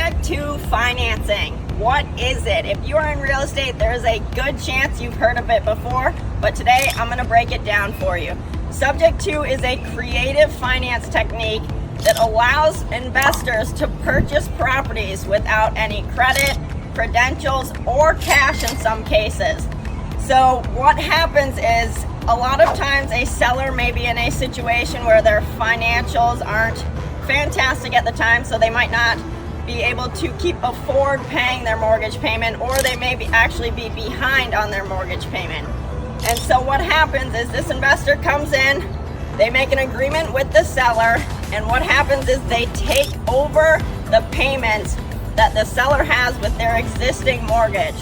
Subject to financing. What is it? If you are in real estate, there's a good chance you've heard of it before, but today I'm going to break it down for you. Subject to is a creative finance technique that allows investors to purchase properties without any credit, credentials, or cash in some cases. So what happens is a lot of times a seller may be in a situation where their financials aren't fantastic at the time, so they might not be able to afford paying their mortgage payment, or they may actually be behind on their mortgage payment. And so what happens is this investor comes in, they make an agreement with the seller, and what happens is they take over the payments that the seller has with their existing mortgage.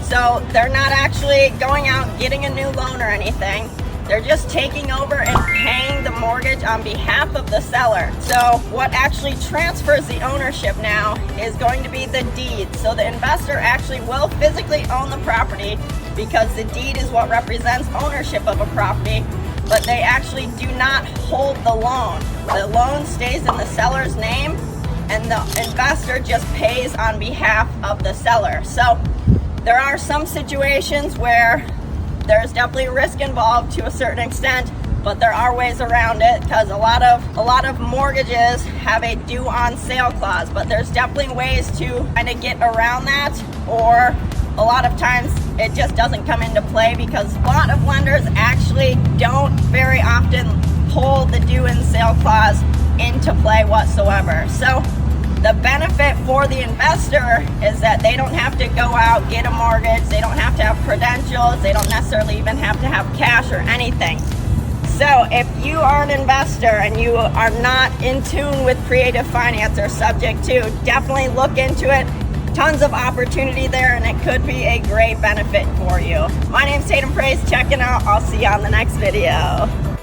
So they're not actually going out getting a new loan or anything. They're just taking over and paying the mortgage on behalf of the seller. So what actually transfers the ownership now is going to be the deed. So the investor actually will physically own the property because the deed is what represents ownership of a property, but they actually do not hold the loan. The loan stays in the seller's name and the investor just pays on behalf of the seller. So there are some situations where there's definitely risk involved to a certain extent, but there are ways around it because a lot of mortgages have a due on sale clause, but there's definitely ways to kind of get around that, or a lot of times it just doesn't come into play because a lot of lenders actually don't very often pull the due in sale clause into play whatsoever. So the benefit for the investor is that they don't have to go out, get a mortgage, they don't have to have credentials, they don't necessarily even have to have cash or anything. So if you are an investor and you are not in tune with creative finance or subject to, definitely look into it. Tons of opportunity there, and it could be a great benefit for you. My name's Tatum Praise, checking out. I'll see you on the next video.